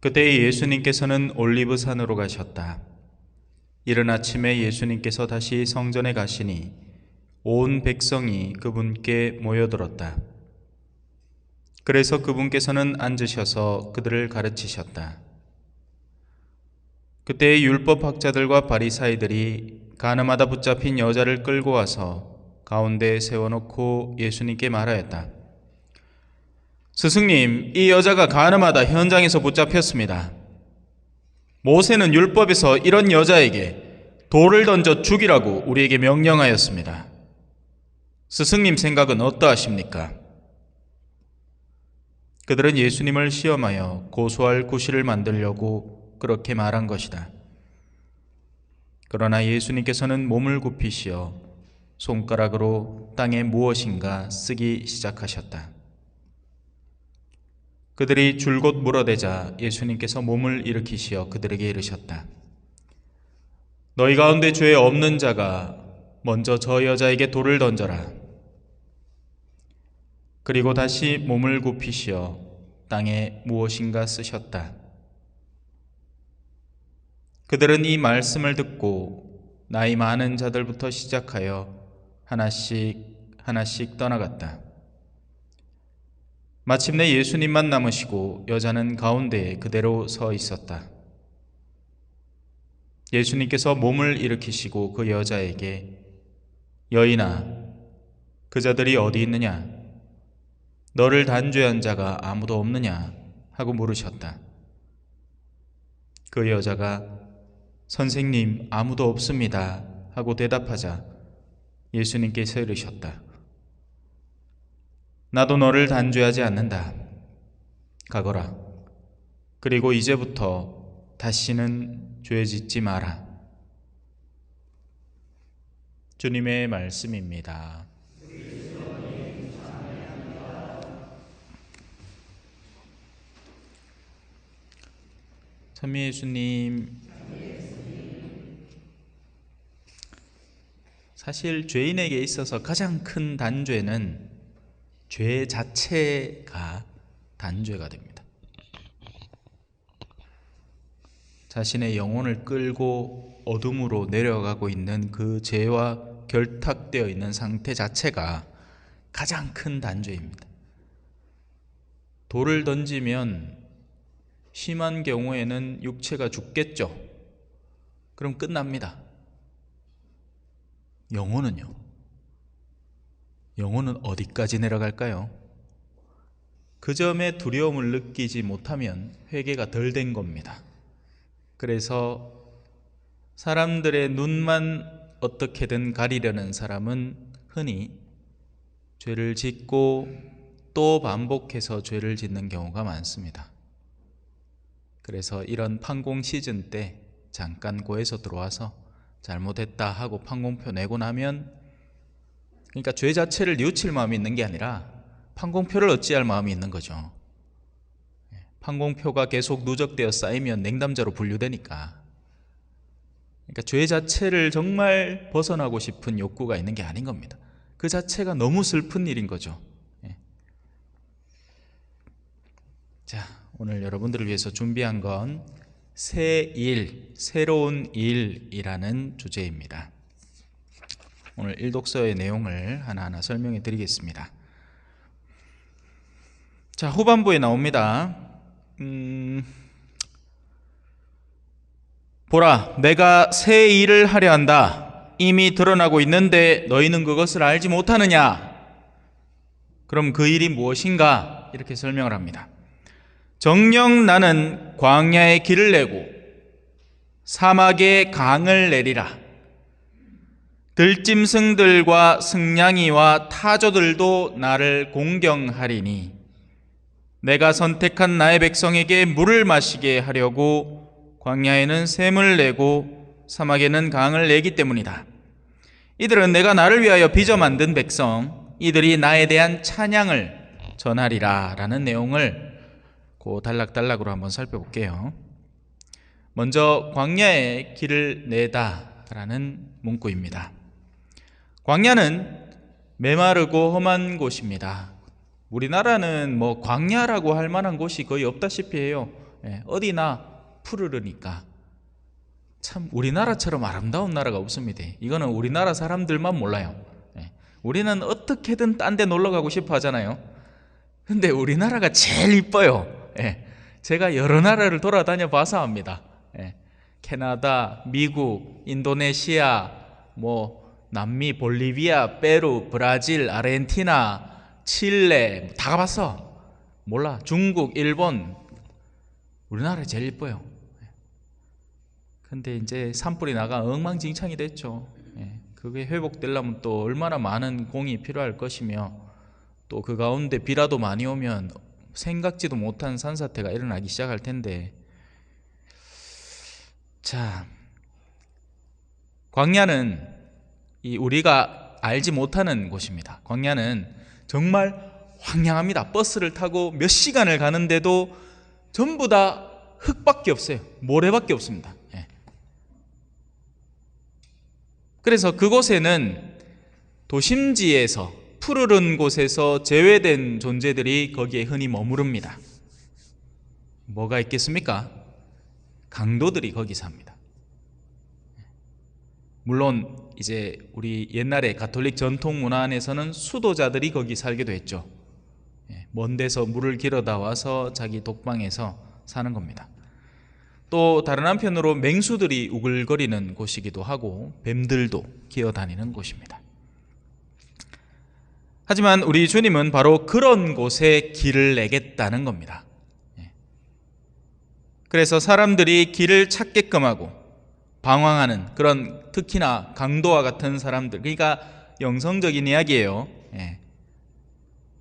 그때 예수님께서는 올리브산으로 가셨다. 이른 아침에 예수님께서 다시 성전에 가시니 온 백성이 그분께 모여들었다. 그래서 그분께서는 앉으셔서 그들을 가르치셨다. 그때 율법학자들과 바리사이들이 가늠하다 붙잡힌 여자를 끌고 와서 가운데에 세워놓고 예수님께 말하였다. 스승님, 이 여자가 가늠하다 현장에서 붙잡혔습니다. 모세는 율법에서 이런 여자에게 돌을 던져 죽이라고 우리에게 명령하였습니다. 스승님 생각은 어떠하십니까? 그들은 예수님을 시험하여 고소할 구실을 만들려고 그렇게 말한 것이다. 그러나 예수님께서는 몸을 굽히시어 손가락으로 땅에 무엇인가 쓰기 시작하셨다. 그들이 줄곧 물어대자 예수님께서 몸을 일으키시어 그들에게 이르셨다. 너희 가운데 죄 없는 자가 먼저 저 여자에게 돌을 던져라. 그리고 다시 몸을 굽히시어 땅에 무엇인가 쓰셨다. 그들은 이 말씀을 듣고 나이 많은 자들부터 시작하여 하나씩 떠나갔다. 마침내 예수님만 남으시고 여자는 가운데에 그대로 서 있었다. 예수님께서 몸을 일으키시고 그 여자에게 여인아, 그 자들이 어디 있느냐? 너를 단죄한 자가 아무도 없느냐? 하고 물으셨다. 그 여자가 선생님, 아무도 없습니다 하고 대답하자 예수님께서 이르셨다. 나도 너를 단죄하지 않는다. 가거라. 그리고 이제부터 다시는 죄 짓지 마라. 주님의 말씀입니다. 찬미 예수님, 사실 죄인에게 있어서 가장 큰 단죄는 죄 자체가 단죄가 됩니다. 자신의 영혼을 끌고 어둠으로 내려가고 있는 그 죄와 결탁되어 있는 상태 자체가 가장 큰 단죄입니다. 돌을 던지면 심한 경우에는 육체가 죽겠죠. 그럼 끝납니다. 영혼은요? 영혼은 어디까지 내려갈까요? 그 점에 두려움을 느끼지 못하면 회개가 덜 된 겁니다. 그래서 사람들의 눈만 어떻게든 가리려는 사람은 흔히 죄를 짓고 또 반복해서 죄를 짓는 경우가 많습니다. 그래서 이런 판공 시즌 때 잠깐 고에서 들어와서 잘못했다 하고 판공표 내고 나면, 그러니까 죄 자체를 뉘우칠 마음이 있는 게 아니라 판공표를 어찌할 마음이 있는 거죠. 판공표가 계속 누적되어 쌓이면 냉담자로 분류되니까. 그러니까 죄 자체를 정말 벗어나고 싶은 욕구가 있는 게 아닌 겁니다. 그 자체가 너무 슬픈 일인 거죠. 자, 오늘 여러분들을 위해서 준비한 건 새 일, 새로운 일이라는 주제입니다. 오늘 일독서의 내용을 하나하나 설명해 드리겠습니다. 자, 후반부에 나옵니다. 보라, 내가 새 일을 하려 한다. 이미 드러나고 있는데 너희는 그것을 알지 못하느냐? 그럼 그 일이 무엇인가? 이렇게 설명을 합니다. 정녕 나는 광야에 길을 내고 사막에 강을 내리라. 들짐승들과 승냥이와 타조들도 나를 공경하리니 내가 선택한 나의 백성에게 물을 마시게 하려고 광야에는 샘을 내고 사막에는 강을 내기 때문이다. 이들은 내가 나를 위하여 빚어 만든 백성, 이들이 나에 대한 찬양을 전하리라 라는 내용을 그 단락단락으로 한번 살펴볼게요. 먼저 광야에 길을 내다 라는 문구입니다. 광야는 메마르고 험한 곳입니다. 우리나라는 광야라고 할 만한 곳이 거의 없다시피 해요. 어디나 푸르르니까 참 우리나라처럼 아름다운 나라가 없습니다. 이거는 우리나라 사람들만 몰라요. 우리는 어떻게든 딴 데 놀러 가고 싶어 하잖아요. 근데 우리나라가 제일 이뻐요. 제가 여러 나라를 돌아다녀 봐서 압니다. 캐나다, 미국, 인도네시아, 남미, 볼리비아, 페루, 브라질, 아르헨티나, 칠레 다 가봤어. 몰라. 중국, 일본, 우리나라 제일 이뻐요. 근데 이제 산불이 나가 엉망진창이 됐죠. 그게 회복되려면 또 얼마나 많은 공이 필요할 것이며, 또 그 가운데 비라도 많이 오면 생각지도 못한 산사태가 일어나기 시작할 텐데, 자, 광야는 우리가 알지 못하는 곳입니다. 광야는 정말 황량합니다. 버스를 타고 몇 시간을 가는데도 전부 다 흙밖에 없어요. 모래밖에 없습니다. 그래서 그곳에는 도심지에서, 푸르른 곳에서 제외된 존재들이 거기에 흔히 머무릅니다. 뭐가 있겠습니까? 강도들이 거기 삽니다. 물론 이제 우리 옛날에 가톨릭 전통 문화 안에서는 수도자들이 거기 살기도 했죠. 먼 데서 물을 길어다 와서 자기 독방에서 사는 겁니다. 또 다른 한편으로 맹수들이 우글거리는 곳이기도 하고 뱀들도 기어다니는 곳입니다. 하지만 우리 주님은 바로 그런 곳에 길을 내겠다는 겁니다. 그래서 사람들이 길을 찾게끔 하고 방황하는 그런, 특히나 강도와 같은 사람들, 그러니까 영성적인 이야기예요.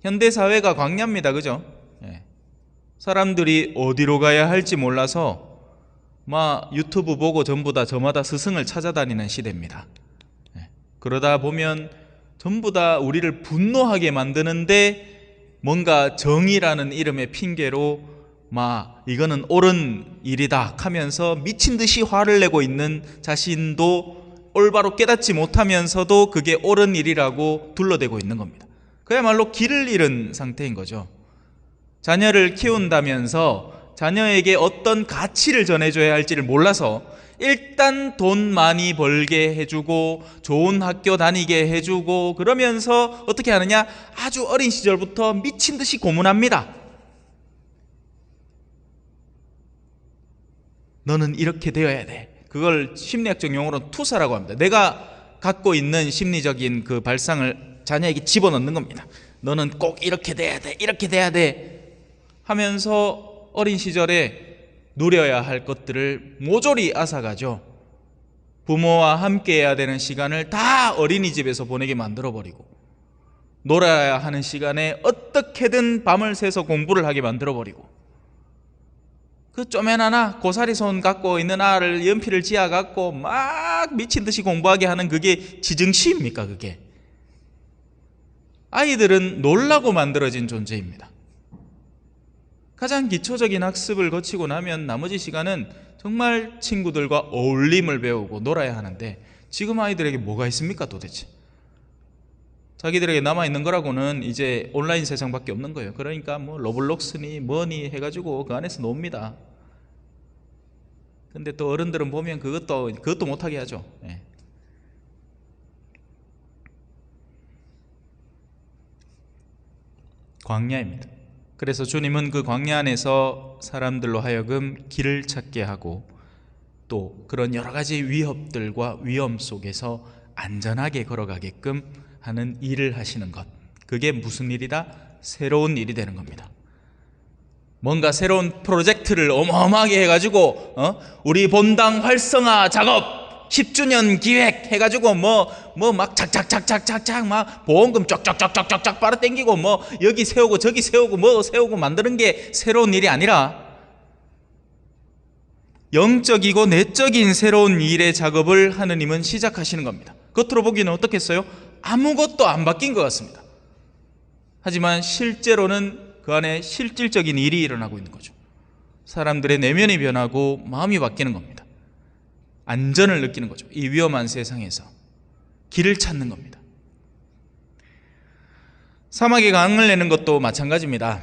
현대사회가 광야입니다. 그죠? 사람들이 어디로 가야 할지 몰라서 막 유튜브 보고 전부 다 저마다 스승을 찾아다니는 시대입니다. 그러다 보면 전부 다 우리를 분노하게 만드는데 뭔가 정의라는 이름의 핑계로 막 이거는 옳은 일이다 하면서 미친 듯이 화를 내고 있는 자신도 올바로 깨닫지 못하면서도 그게 옳은 일이라고 둘러대고 있는 겁니다. 그야말로 길을 잃은 상태인 거죠. 자녀를 키운다면서 자녀에게 어떤 가치를 전해줘야 할지를 몰라서 일단 돈 많이 벌게 해주고 좋은 학교 다니게 해주고 그러면서 어떻게 하느냐? 아주 어린 시절부터 미친 듯이 고문합니다. 너는 이렇게 되어야 돼. 그걸 심리학적 용어로 투사라고 합니다. 내가 갖고 있는 심리적인 그 발상을 자녀에게 집어넣는 겁니다. 너는 꼭 이렇게 돼야 돼, 이렇게 돼야 돼 하면서 어린 시절에 누려야 할 것들을 모조리 앗아가죠. 부모와 함께 해야 되는 시간을 다 어린이집에서 보내게 만들어버리고, 놀아야 하는 시간에 어떻게든 밤을 새서 공부를 하게 만들어버리고, 그 쪼매나나 고사리 손 갖고 있는 아를 연필을 쥐어갖고 막 미친듯이 공부하게 하는 그게 지증시입니까? 그게 아이들은 놀라고 만들어진 존재입니다. 가장 기초적인 학습을 거치고 나면 나머지 시간은 정말 친구들과 어울림을 배우고 놀아야 하는데, 지금 아이들에게 뭐가 있습니까 도대체? 자기들에게 남아있는 거라고는 이제 온라인 세상밖에 없는 거예요. 그러니까 로블록스니 뭐니 해가지고 그 안에서 놉니다. 근데 또 어른들은 보면 그것도 못하게 하죠. 광야입니다. 그래서 주님은 그 광야 안에서 사람들로 하여금 길을 찾게 하고, 또 그런 여러 가지 위협들과 위험 속에서 안전하게 걸어가게끔 하는 일을 하시는 것, 그게 무슨 일이다? 새로운 일이 되는 겁니다. 뭔가 새로운 프로젝트를 어마어마하게 해가지고 우리 본당 활성화 작업 10주년 기획 해가지고 막 착착착착착착 막 보험금 쫙쫙쫙쫙쫙 빨아당기고 여기 세우고 저기 세우고 세우고 만드는 게 새로운 일이 아니라, 영적이고 내적인 새로운 일의 작업을 하느님은 시작하시는 겁니다. 겉으로 보기는 어떻겠어요? 아무것도 안 바뀐 것 같습니다. 하지만 실제로는 그 안에 실질적인 일이 일어나고 있는 거죠. 사람들의 내면이 변하고 마음이 바뀌는 겁니다. 안전을 느끼는 거죠. 이 위험한 세상에서 길을 찾는 겁니다. 사막에 강을 내는 것도 마찬가지입니다.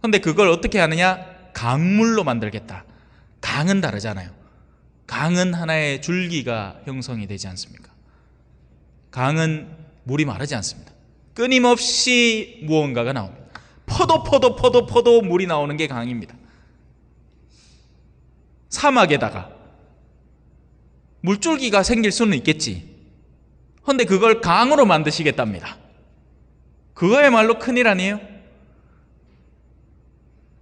근데 그걸 어떻게 하느냐? 강물로 만들겠다. 강은 다르잖아요. 강은 하나의 줄기가 형성이 되지 않습니까? 강은 물이 마르지 않습니다. 끊임없이 무언가가 나옵니다. 퍼도 물이 나오는 게 강입니다. 사막에다가 물줄기가 생길 수는 있겠지. 그런데 그걸 강으로 만드시겠답니다. 그거야말로 큰일 아니에요?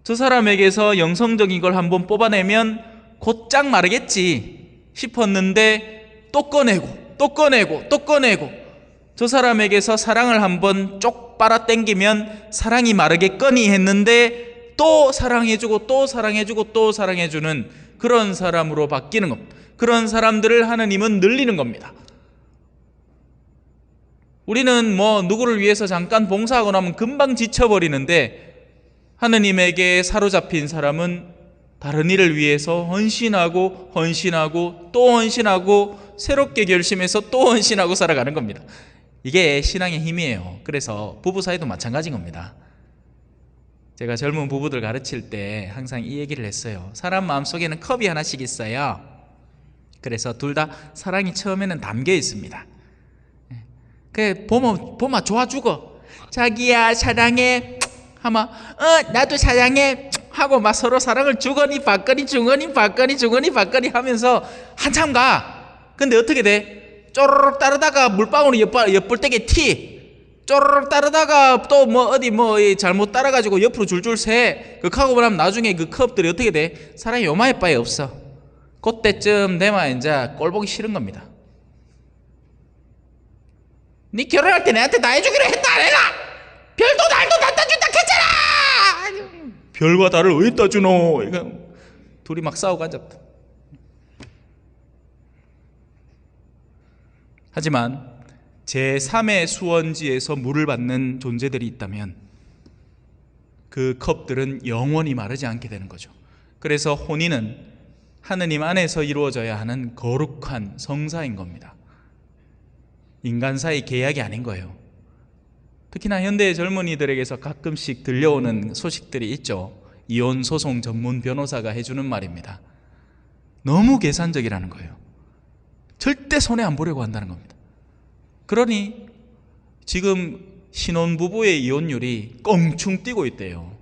저 사람에게서 영성적인 걸 한번 뽑아내면 곧장 마르겠지 싶었는데 또 꺼내고 저 사람에게서 사랑을 한번 쪽 빨아 당기면 사랑이 마르겠거니 했는데 또 사랑해주고 또 사랑해주고 또 사랑해주는 그런 사람으로 바뀌는 겁니다. 그런 사람들을 하느님은 늘리는 겁니다. 우리는 누구를 위해서 잠깐 봉사하고 나면 금방 지쳐버리는데 하느님에게 사로잡힌 사람은 다른 일을 위해서 헌신하고 헌신하고 또 헌신하고 새롭게 결심해서 또 헌신하고 살아가는 겁니다. 이게 신앙의 힘이에요. 그래서 부부 사이도 마찬가지인 겁니다. 제가 젊은 부부들 가르칠 때 항상 이 얘기를 했어요. 사람 마음속에는 컵이 하나씩 있어요. 그래서 둘 다 사랑이 처음에는 담겨 있습니다. 그 보면 좋아 죽어. 자기야 사랑해 하면 나도 사랑해 하고 막 서로 사랑을 주거니 받거니 주거니 받거니 주거니 받거니 하면서 한참 가. 근데 어떻게 돼? 쪼르륵 따르다가 물방울이 엿볼 때게 쪼르륵 따르다가 또 뭐 어디 뭐 잘못 따라가지고 옆으로 줄줄 새. 하고 보면 나중에 그 컵들이 어떻게 돼? 사랑이 요마에 빠에 없어. 그때쯤 되면 이제 꼴 보기 싫은 겁니다. 네 결혼할 때 내한테 다 해주기로 했다 내가. 별도 달도 다 따준다 했잖아. 별과 달을 왜 따주노? 이거 둘이 막 싸우고 앉았다. 하지만 제3의 수원지에서 물을 받는 존재들이 있다면 그 컵들은 영원히 마르지 않게 되는 거죠. 그래서 혼인은 하느님 안에서 이루어져야 하는 거룩한 성사인 겁니다. 인간 사이 계약이 아닌 거예요. 특히나 현대의 젊은이들에게서 가끔씩 들려오는 소식들이 있죠. 이혼 소송 전문 변호사가 해주는 말입니다. 너무 계산적이라는 거예요. 절대 손해 안 보려고 한다는 겁니다. 그러니 지금 신혼부부의 이혼율이 껑충 뛰고 있대요.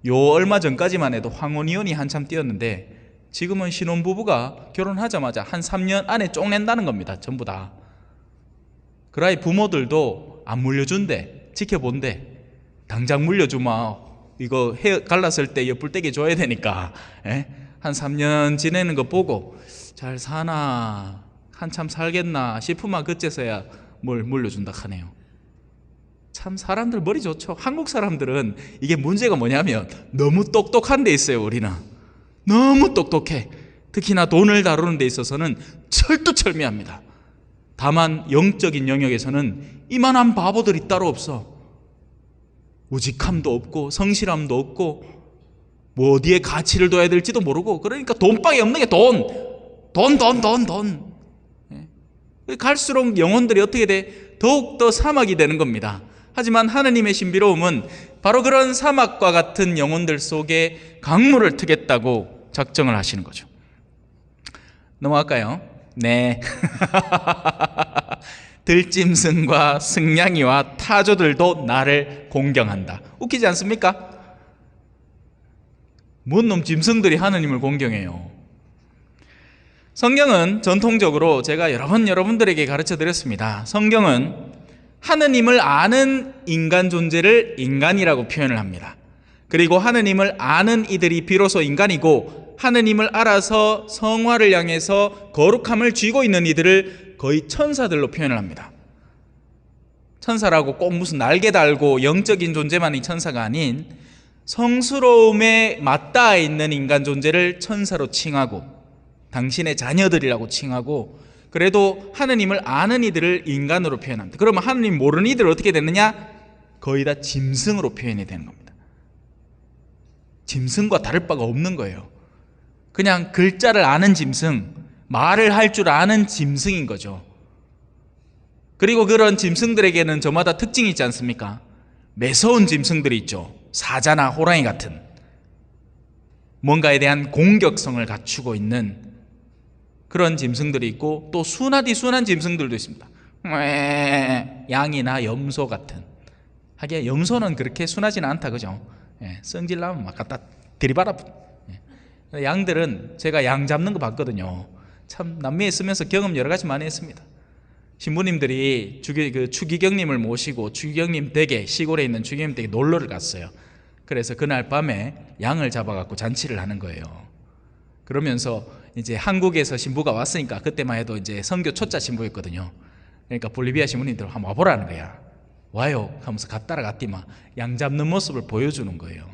요 얼마 전까지만 해도 황혼이혼이 한참 뛰었는데 지금은 신혼부부가 결혼하자마자 한 3년 안에 쪽낸다는 겁니다. 전부 다. 그라이 부모들도 안 물려준대. 지켜본대. 당장 물려주마. 이거 갈랐을 때 옆불떼기 줘야 되니까. 한 3년 지내는 거 보고 잘 사나 한참 살겠나 싶으면 그때서야 뭘 물려준다 하네요. 참 사람들 머리 좋죠. 한국 사람들은 이게 문제가 뭐냐면 너무 똑똑한 데 있어요. 우리는 너무 똑똑해. 특히나 돈을 다루는 데 있어서는 철두철미합니다. 다만 영적인 영역에서는 이만한 바보들이 따로 없어. 우직함도 없고 성실함도 없고 뭐 어디에 가치를 둬야 될지도 모르고, 그러니까 돈밖에 없는 게 돈. 갈수록 영혼들이 어떻게 돼? 더욱더 사막이 되는 겁니다. 하지만 하느님의 신비로움은 바로 그런 사막과 같은 영혼들 속에 강물을 트겠다고 작정을 하시는 거죠. 넘어갈까요? 네. 들짐승과 승냥이와 타조들도 나를 공경한다. 웃기지 않습니까? 뭔 놈 짐승들이 하느님을 공경해요. 성경은 전통적으로 제가 여러 번 여러분들에게 가르쳐 드렸습니다. 성경은 하느님을 아는 인간 존재를 인간이라고 표현을 합니다. 그리고 하느님을 아는 이들이 비로소 인간이고, 하느님을 알아서 성화를 향해서 거룩함을 쥐고 있는 이들을 거의 천사들로 표현을 합니다. 천사라고 꼭 무슨 날개 달고 영적인 존재만이 천사가 아닌 성스러움에 맞닿아 있는 인간 존재를 천사로 칭하고, 당신의 자녀들이라고 칭하고, 그래도 하느님을 아는 이들을 인간으로 표현합니다. 그러면 하느님 모르는 이들은 어떻게 되느냐? 거의 다 짐승으로 표현이 되는 겁니다. 짐승과 다를 바가 없는 거예요. 그냥 글자를 아는 짐승, 말을 할 줄 아는 짐승인 거죠. 그리고 그런 짐승들에게는 저마다 특징이 있지 않습니까? 매서운 짐승들이 있죠. 사자나 호랑이 같은 뭔가에 대한 공격성을 갖추고 있는 그런 짐승들이 있고, 또 순하디 순한 짐승들도 있습니다. 양이나 염소 같은. 하기야 염소는 그렇게 순하지는 않다, 그죠? 성질나면 막 갖다 들이받아. 양들은 제가 양 잡는 거 봤거든요. 참 남미에 있으면서 경험 여러 가지 많이 했습니다. 신부님들이 추기경님을 모시고 추기경님 댁에, 시골에 있는 추기경님 댁에 놀러를 갔어요. 그래서 그날 밤에 양을 잡아갖고 잔치를 하는 거예요. 그러면서 이제 한국에서 신부가 왔으니까, 그때만 해도 이제 선교 초짜 신부였거든요. 그러니까 볼리비아 신부님들 한번 와보라는 거야. 와요 하면서 따라갔더만 양 잡는 모습을 보여주는 거예요.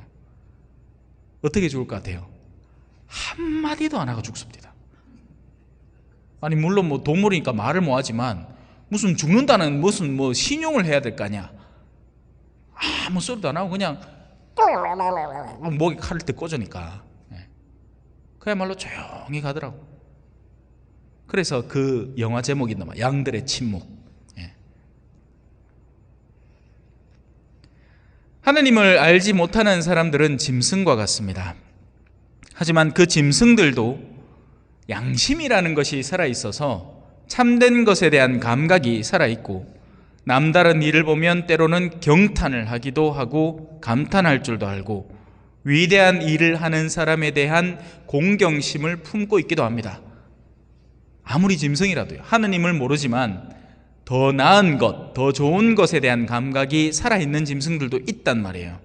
어떻게 죽을 것 같아요? 한마디도 안 하고 죽습니다. 아니 물론 뭐 동물이니까 말을 못 하지만 무슨 죽는다는 무슨 뭐 신용을 해야 될 거 아니야. 아무 소리도 안 하고 그냥 목에 칼을 때 꽂으니까. 그야말로 조용히 가더라고. 그래서 그 영화 제목이 있나 봐. 양들의 침묵. 예. 하느님을 알지 못하는 사람들은 짐승과 같습니다. 하지만 그 짐승들도 양심이라는 것이 살아있어서 참된 것에 대한 감각이 살아있고, 남다른 일을 보면 때로는 경탄을 하기도 하고 감탄할 줄도 알고, 위대한 일을 하는 사람에 대한 공경심을 품고 있기도 합니다. 아무리 짐승이라도요. 하느님을 모르지만 더 나은 것, 더 좋은 것에 대한 감각이 살아있는 짐승들도 있단 말이에요.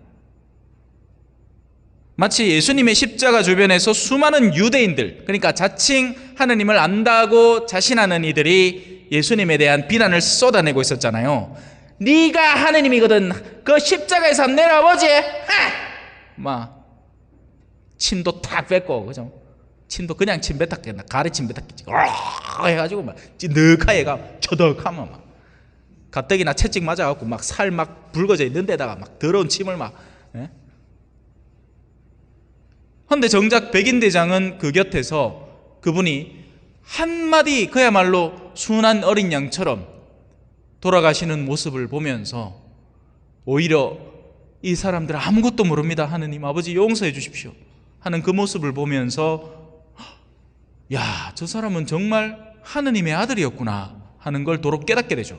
마치 예수님의 십자가 주변에서 수많은 유대인들, 그러니까 자칭 하느님을 안다고 자신하는 이들이 예수님에 대한 비난을 쏟아내고 있었잖아요. 네가 하느님이거든. 그 십자가에서 내려보지. 막 침도 탁 뱉고, 그죠? 침도 그냥 침 뱉었겠나? 가래침 뱉었겠지. 해가지고 막 느카얘가 쳐덕하면 막 가뜩이나 채찍 맞아갖고 막 살 막 붉어져 있는 데다가 막 더러운 침을 막. 예? 그런데 정작 백인대장은 그 곁에서 그분이 한마디 그야말로 순한 어린 양처럼 돌아가시는 모습을 보면서 오히려 이 사람들 아무것도 모릅니다. 하느님 아버지 용서해 주십시오 하는 그 모습을 보면서 야, 저 사람은 정말 하느님의 아들이었구나 하는 걸 도로 깨닫게 되죠.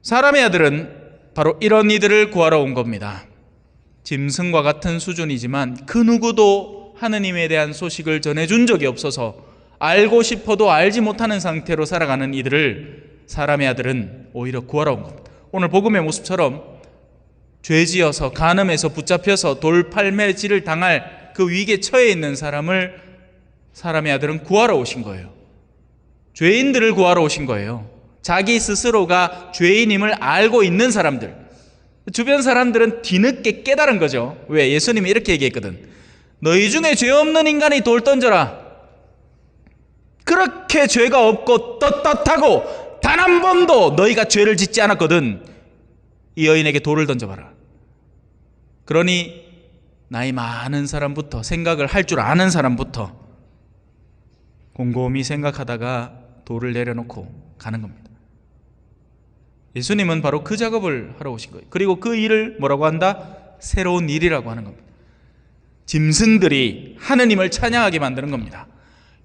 사람의 아들은 바로 이런 이들을 구하러 온 겁니다. 짐승과 같은 수준이지만 그 누구도 하느님에 대한 소식을 전해준 적이 없어서 알고 싶어도 알지 못하는 상태로 살아가는 이들을 사람의 아들은 오히려 구하러 온 겁니다. 오늘 복음의 모습처럼 죄지어서 간음해서 붙잡혀서 돌팔매질을 당할 그 위기에 처해 있는 사람을 사람의 아들은 구하러 오신 거예요. 죄인들을 구하러 오신 거예요. 자기 스스로가 죄인임을 알고 있는 사람들, 주변 사람들은 뒤늦게 깨달은 거죠. 왜? 예수님이 이렇게 얘기했거든. 너희 중에 죄 없는 인간이 돌 던져라. 그렇게 죄가 없고 떳떳하고 단 한 번도 너희가 죄를 짓지 않았거든. 이 여인에게 돌을 던져봐라. 그러니 나이 많은 사람부터, 생각을 할 줄 아는 사람부터 곰곰이 생각하다가 돌을 내려놓고 가는 겁니다. 예수님은 바로 그 작업을 하러 오신 거예요. 그리고 그 일을 뭐라고 한다? 새로운 일이라고 하는 겁니다. 짐승들이 하느님을 찬양하게 만드는 겁니다.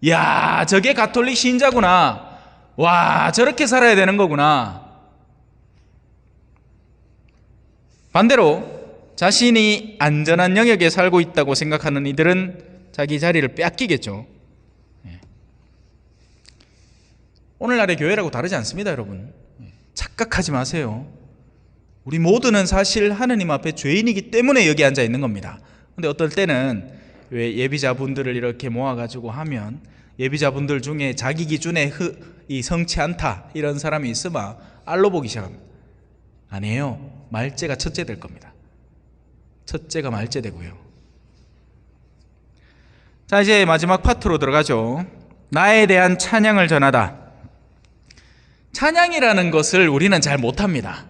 야, 저게 가톨릭 신자구나. 와, 저렇게 살아야 되는 거구나. 반대로 자신이 안전한 영역에 살고 있다고 생각하는 이들은 자기 자리를 빼앗기겠죠. 오늘날의 교회라고 다르지 않습니다, 여러분. 착각하지 마세요. 우리 모두는 사실 하느님 앞에 죄인이기 때문에 여기 앉아 있는 겁니다. 근데 어떨 때는 왜 예비자분들을 이렇게 모아가지고 하면 예비자분들 중에 자기 기준에 이 성치 않다 이런 사람이 있으면 알로 보기 시작합니다. 아니에요. 말죄가 첫째 될 겁니다. 첫째가 말죄 되고요. 자, 이제 마지막 파트로 들어가죠. 나에 대한 찬양을 전하다. 찬양이라는 것을 우리는 잘 못합니다.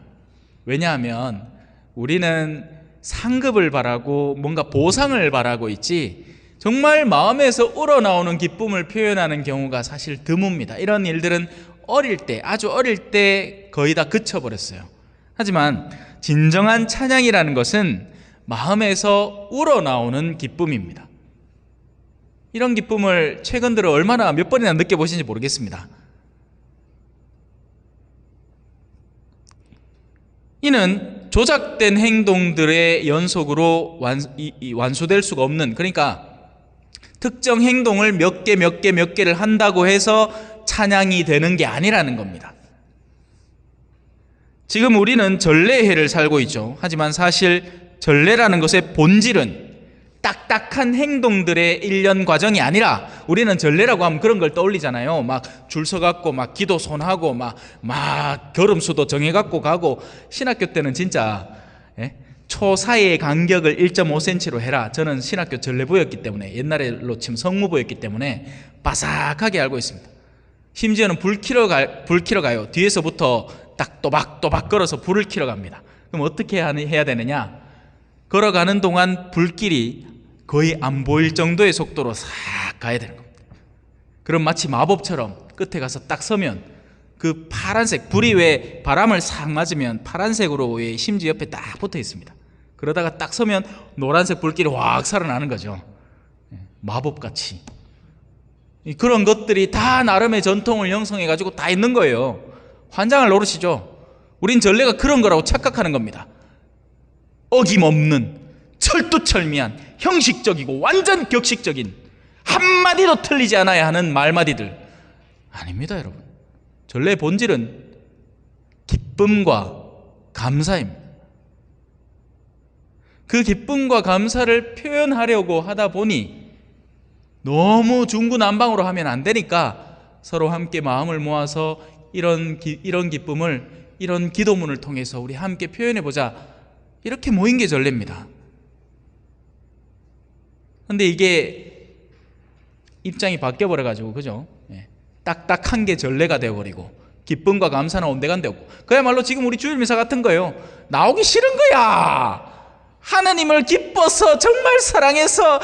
왜냐하면 우리는 상급을 바라고 뭔가 보상을 바라고 있지 정말 마음에서 우러나오는 기쁨을 표현하는 경우가 사실 드뭅니다. 이런 일들은 어릴 때, 아주 어릴 때 거의 다 그쳐버렸어요. 하지만 진정한 찬양이라는 것은 마음에서 우러나오는 기쁨입니다. 이런 기쁨을 최근 들어 얼마나 몇 번이나 느껴보신지 모르겠습니다. 이는 조작된 행동들의 연속으로 완수될 수가 없는, 그러니까 특정 행동을 몇 개를 한다고 해서 찬양이 되는 게 아니라는 겁니다. 지금 우리는 전례해를 살고 있죠. 하지만 사실 전례라는 것의 본질은 딱딱한 행동들의 일련 과정이 아니라 우리는 전례라고 하면 그런 걸 떠올리잖아요. 막 줄 서갖고 막 기도 손하고 막 걸음수도 정해갖고 가고. 신학교 때는 진짜 초 사이의 간격을 1.5cm로 해라. 저는 신학교 전례부였기 때문에, 옛날로 치면 성무부였기 때문에 바삭하게 알고 있습니다. 심지어는 불 켜러 가요. 뒤에서부터 딱 또박또박 걸어서 불을 켜러 갑니다. 그럼 어떻게 해야 되느냐? 걸어가는 동안 불길이 거의 안 보일 정도의 속도로 싹 가야 되는 겁니다. 그럼 마치 마법처럼 끝에 가서 딱 서면 그 파란색, 불이 왜 바람을 싹 맞으면 파란색으로 왜 심지 옆에 딱 붙어 있습니다. 그러다가 딱 서면 노란색 불길이 확 살아나는 거죠. 마법같이. 그런 것들이 다 나름의 전통을 형성해 가지고 다 있는 거예요. 환장을 노르시죠. 우린 전례가 그런 거라고 착각하는 겁니다. 어김없는 철두철미한 형식적이고 완전 격식적인 한마디도 틀리지 않아야 하는 말마디들 아닙니다, 여러분. 전례의 본질은 기쁨과 감사입니다. 그 기쁨과 감사를 표현하려고 하다 보니 너무 중구난방으로 하면 안 되니까 서로 함께 마음을 모아서 이런 기쁨을, 이런 기도문을 통해서 우리 함께 표현해보자, 이렇게 모인 게 전례입니다. 근데 이게 입장이 바뀌어버려가지고, 그죠? 딱딱한 게 전례가 되어버리고 기쁨과 감사는 온데간데 없고, 그야말로 지금 우리 주일미사 같은 거예요. 나오기 싫은 거야. 하나님을 기뻐서 정말 사랑해서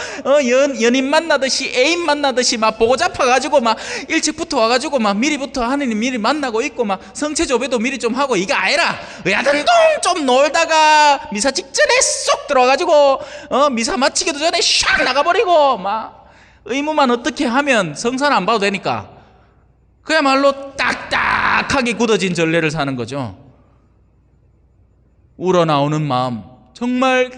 연인 만나듯이 애인 만나듯이 막 보고 잡아가지고 막 일찍부터 와가지고 막 미리부터 하나님 미리 만나고 있고 막 성체조배도 미리 좀 하고, 이게 아니라 야단동 좀 놀다가 미사 직전에 쏙 들어와가지고 미사 마치기도 전에 샥 나가버리고 막 의무만 어떻게 하면 성사는 안 봐도 되니까 그야말로 딱딱하게 굳어진 전례를 사는 거죠. 우러나오는 마음, 정말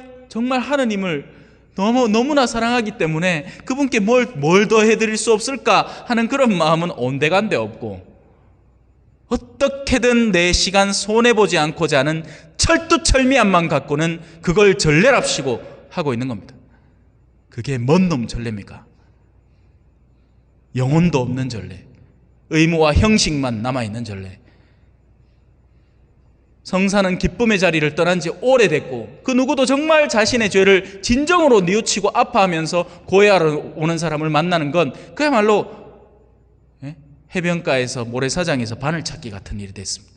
하느님을 너무나 사랑하기 때문에 그분께 뭘 더 해드릴 수 없을까 하는 그런 마음은 온데간데 없고, 어떻게든 내 시간 손해보지 않고자 하는 철두철미함만 갖고는 그걸 전례랍시고 하고 있는 겁니다. 그게 뭔 놈 전례입니까? 영혼도 없는 전례, 의무와 형식만 남아있는 전례. 성사는 기쁨의 자리를 떠난 지 오래됐고, 그 누구도 정말 자신의 죄를 진정으로 뉘우치고 아파하면서 고해하러 오는 사람을 만나는 건 그야말로 해변가에서 모래사장에서 바늘 찾기 같은 일이 됐습니다.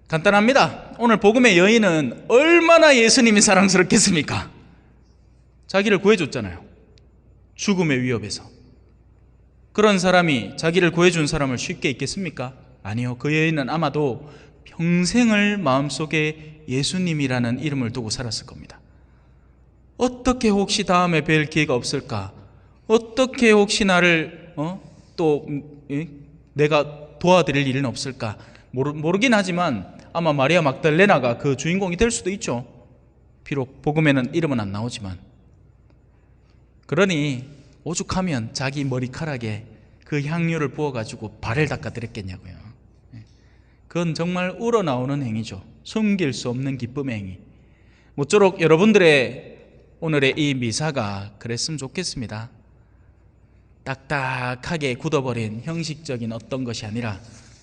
간단합니다. 오늘 복음의 여인은 얼마나 예수님이 사랑스럽겠습니까? 자기를 구해줬잖아요. 죽음의 위협에서. 그런 사람이 자기를 구해준 사람을 쉽게 잊겠습니까? 아니요. 그 여인은 아마도 평생을 마음속에 예수님이라는 이름을 두고 살았을 겁니다. 어떻게 혹시 다음에 뵐 기회가 없을까? 어떻게 혹시 나를 내가 도와드릴 일은 없을까? 모르긴 하지만 아마 마리아 막달레나가 그 주인공이 될 수도 있죠. 비록 복음에는 이름은 안 나오지만. 그러니 오죽하면 자기 머리카락에 그 향유를 부어가지고 발을 닦아드렸겠냐고요. 그건 정말 우러나오는 행위죠. 숨길 수 없는 기쁨의 행위. 모쪼록 여러분들의 오늘의 이 미사가 그랬으면 좋겠습니다. 딱딱하게 굳어버린 형식적인 어떤 것이 아니라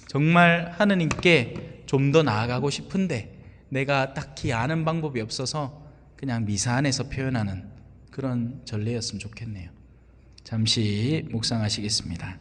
정말 하느님께 좀 더 나아가고 싶은데 내가 딱히 아는 방법이 없어서 그냥 미사 안에서 표현하는 그런 전례였으면 좋겠네요. 잠시 묵상하시겠습니다.